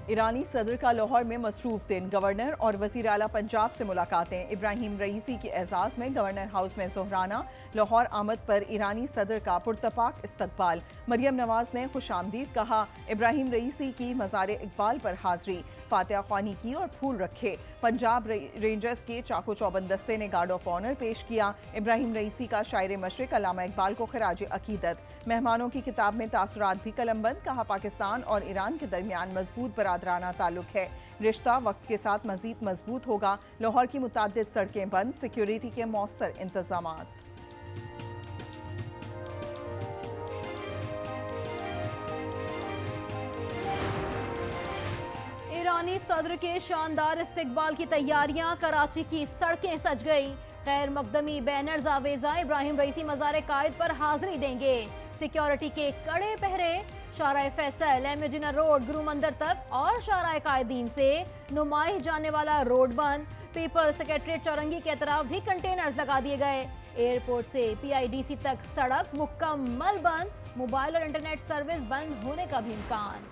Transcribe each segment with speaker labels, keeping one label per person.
Speaker 1: ایرانی صدر کا لاہور میں مصروف دن، گورنر اور وزیر اعلیٰ پنجاب سے ملاقاتیں۔ ابراہیم رئیسی کے اعزاز میں گورنر ہاؤس میں ظہرانہ، لاہور آمد پر ایرانی صدر کا پرتپاک استقبال۔ مریم نواز نے خوش آمدید کہا، ابراہیم رئیسی کی مزار اقبال پر حاضری، فاتحہ خوانی کی اور پھول رکھے۔ پنجاب رینجرز کے چاقو چوبند دستے نے گارڈ آف آنر پیش کیا۔ ابراہیم رئیسی کا شاعر مشرق علامہ اقبال کو خراج عقیدت۔ مہمانوں کی کتاب میں تاثرات بھی قلم بند، کہا پاکستان اور ایران کے درمیان مضبوط برادرانہ تعلق ہے، رشتہ وقت کے ساتھ مزید مضبوط ہوگا۔ لاہور کی متعدد سڑکیں بند، سیکیورٹی کے مؤثر انتظامات۔
Speaker 2: ایرانی صدر کے شاندار استقبال کی تیاریاں، کراچی کی سڑکیں سج گئی۔ غیر مقدمی بینرز آویزاں، ابراہیم رئیسی مزار قائد پر حاضری دیں گے۔ سیکیورٹی کے کڑے پہرے، Shahrah Faisal, M A general road, Guru Mandir تک اور شارع قائدین سے نمائش جانے والا روڈ بند۔ پیپلز سیکریٹریٹ چورنگی کے اطراف بھی کنٹینرز لگا دیے گئے۔ ایئرپورٹ سے پی آئی ڈی سی تک سڑک مکمل بند، موبائل اور انٹرنیٹ سروس بند ہونے کا بھی امکان۔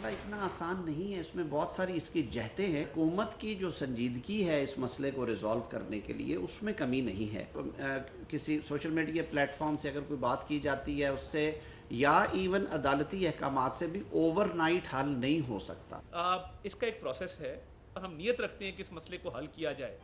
Speaker 3: اتنا آسان نہیں ہے، اس میں بہت ساری اس کی جہتیں ہیں۔ حکومت کی جو سنجیدگی ہے اس مسئلے کو ریزالو کرنے کے لیے، اس میں کمی نہیں ہے۔ کسی سوشل میڈیا پلیٹ فارم سے اگر کوئی بات کی جاتی ہے، اس سے یا ایون عدالتی احکامات سے بھی اوور نائٹ حل نہیں ہو سکتا۔
Speaker 4: اس کا ایک پروسیس ہے اور ہم نیت رکھتے ہیں کہ اس مسئلے کو حل کیا جائے۔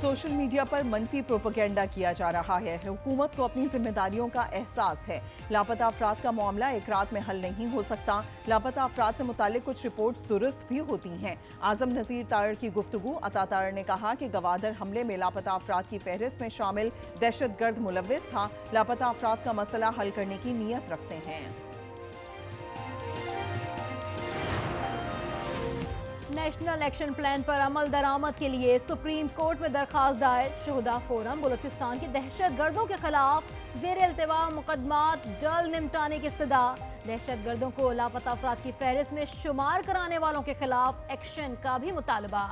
Speaker 1: سوشل میڈیا پر منفی پروپیگنڈا کیا جا رہا ہے، حکومت کو اپنی ذمہ داریوں کا احساس ہے۔ لاپتہ افراد کا معاملہ ایک رات میں حل نہیں ہو سکتا، لاپتہ افراد سے متعلق کچھ رپورٹس درست بھی ہوتی ہیں۔ اعظم نذیر طاہر کی گفتگو، عطا طاہر نے کہا کہ گوادر حملے میں لاپتہ افراد کی فہرست میں شامل دہشت گرد ملوث تھا، لاپتہ افراد کا مسئلہ حل کرنے کی نیت رکھتے ہیں۔
Speaker 2: نیشنل ایکشن پلان پر عمل درآمد کے لیے سپریم کورٹ میں درخواست دائر، شہداء فورم بلوچستان کی دہشت گردوں کے خلاف زیر التواء مقدمات جلد نمٹانے کی استدعا، دہشت گردوں کو لاپتہ افراد کی فہرست میں شمار کرانے والوں کے خلاف ایکشن کا بھی مطالبہ۔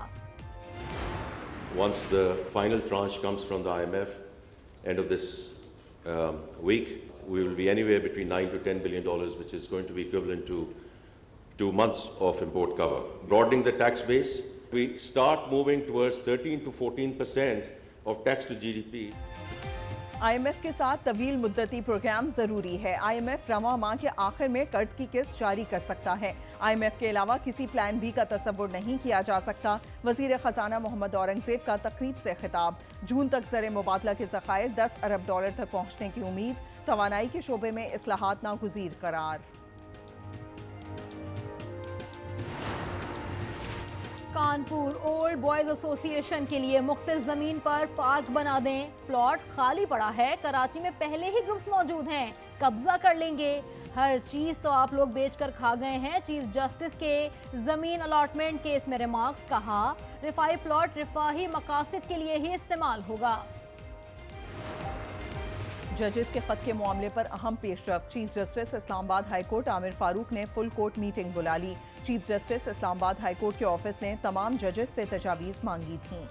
Speaker 5: Once the final tranche comes from the IMF, end of this week, we will be anywhere between $9 to $10 billion, which is going to be equivalent to 2 months of import cover. Broadening the tax base, we start moving towards 13 to 14% of tax to GDP.
Speaker 1: I M F کے ساتھ طویل مدتی programme ضروری ہے۔ آئی M F رواں ماہ کے آخر میں قرض کی قسط جاری کر سکتا ہے۔ آئی ایم ایف کے علاوہ کسی پلان بی کا تصور نہیں کیا جا سکتا۔ وزیر خزانہ محمد اورنگزیب کا تقریب سے خطاب، جون تک زر مبادلہ کے ذخائر $10 ارب تک پہنچنے کی امید، توانائی کے شعبے میں اصلاحات ناگزیر قرار۔
Speaker 2: کانپور اولڈ بوائز ایسوسی ایشن کے لیے مختص زمین پر پارک بنا دیں، پلاٹ خالی پڑا ہے، کراچی میں پہلے ہی گروپس موجود ہیں، قبضہ کر لیں گے، ہر چیز تو آپ لوگ بیچ کر کھا گئے ہیں۔ چیف جسٹس کے زمین الاٹمنٹ کیس میں ریمارکس، کہا رفاہی پلاٹ رفاہی مقاصد کے لیے ہی استعمال ہوگا۔
Speaker 1: ججز کے خط کے معاملے پر اہم پیش رفت، چیف جسٹس اسلام آباد ہائی کورٹ عامر فاروق نے فل کورٹ میٹنگ بلا لی۔ چیف جسٹس اسلام آباد ہائی کورٹ کے آفس نے تمام ججز سے تجاویز مانگی تھیں۔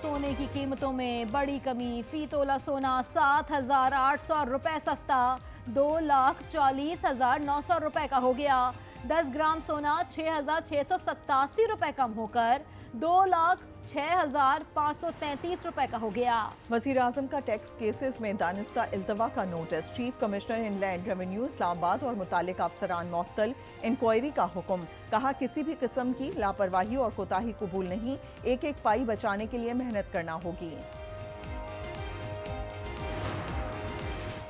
Speaker 2: سونے کی قیمتوں میں بڑی کمی، فی تولہ سونا 7,800 روپے سستا، 2,40,900 روپے کا ہو گیا۔ 10 گرام سونا 6,687 روپے کم ہو کر 2,06,533 روپے کا ہو گیا۔
Speaker 1: وزیر اعظم کا ٹیکس کیسز میں دانستہ التوا کا نوٹس، چیف کمشنر ان لینڈ ریونیو اسلام آباد اور متعلقہ افسران معطل، انکوائری کا حکم، کہا کسی بھی قسم کی لاپرواہی اور کوتاہی قبول نہیں، ایک ایک پائی بچانے کے لیے محنت کرنا ہوگی۔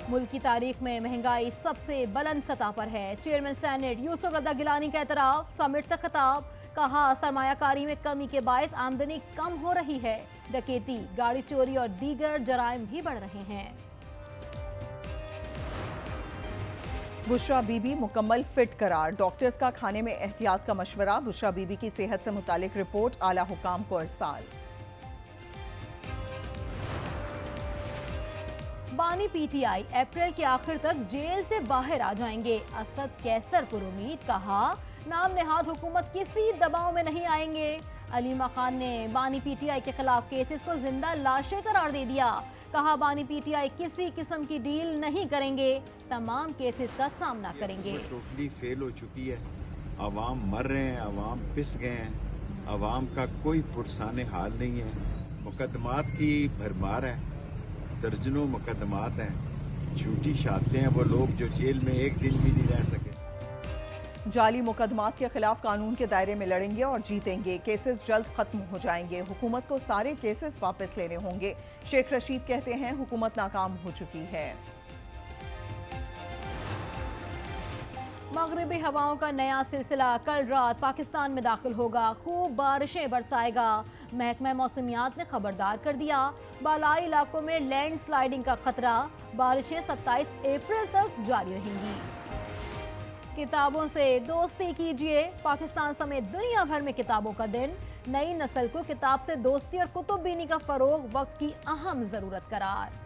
Speaker 2: ملک کی تاریخ میں مہنگائی سب سے بلند سطح پر ہے، چیئرمین سینیٹ یوسف رضا گیلانی کا اعتراف، سمٹ سے خطاب، کہا سرمایہ کاری میں کمی کے باعث آمدنی کم ہو رہی ہے، ڈکیتی، گاڑی چوری اور دیگر جرائم بھی بڑھ رہے ہیں۔
Speaker 1: بشرا بی بی مکمل فٹ قرار، ڈاکٹرز کا کھانے میں احتیاط کا مشورہ، بشرا بی بی کی صحت سے متعلق رپورٹ اعلیٰ حکام کو ارسال۔
Speaker 2: بانی پی ٹی آئی اپریل کے آخر تک جیل سے باہر آ جائیں گے، اسد کیسر پر امید، کہا نام نہاد حکومت کسی دباؤ میں نہیں آئیں گے، علیمہ خان نے بانی پی ٹی آئی کے خلاف کیسز کو زندہ لاشیں قرار دے دیا. کہا بانی پی ٹی آئی کسی قسم کی ڈیل نہیں کریں گے, تمام کیسز کا سامنا کریں گے.
Speaker 6: ٹوٹلی فیل ہو چکی ہے, عوام مر رہے ہیں, عوام پس گئے ہیں, عوام کا کوئی پرسان حال نہیں ہے, مقدمات کی بھرمار ہے, درجنوں مقدمات ہیں, جھوٹی شہادتیں ہیں وہ لوگ جو جیل میں ایک دن بھی نہیں رہ سکے.
Speaker 1: جعلی مقدمات کے خلاف قانون کے دائرے میں لڑیں گے اور جیتیں گے. کیسز جلد ختم ہو جائیں گے. حکومت کو سارے کیسز واپس لینے ہوں گے. شیخ رشید کہتے ہیں حکومت ناکام ہو چکی ہے.
Speaker 2: مغربی ہواؤں کا نیا سلسلہ کل رات پاکستان میں داخل ہوگا. خوب بارشیں برسائے گا. محکمہ موسمیات نے خبردار کر دیا, بالائی علاقوں میں لینڈ سلائیڈنگ کا خطرہ. بارشیں 27 اپریل تک جاری رہیں گی. کتابوں سے دوستی کیجیے. پاکستان سمیت دنیا بھر میں کتابوں کا دن. نئی نسل کو کتاب سے دوستی اور کتب بینی کا فروغ وقت کی اہم ضرورت قرار.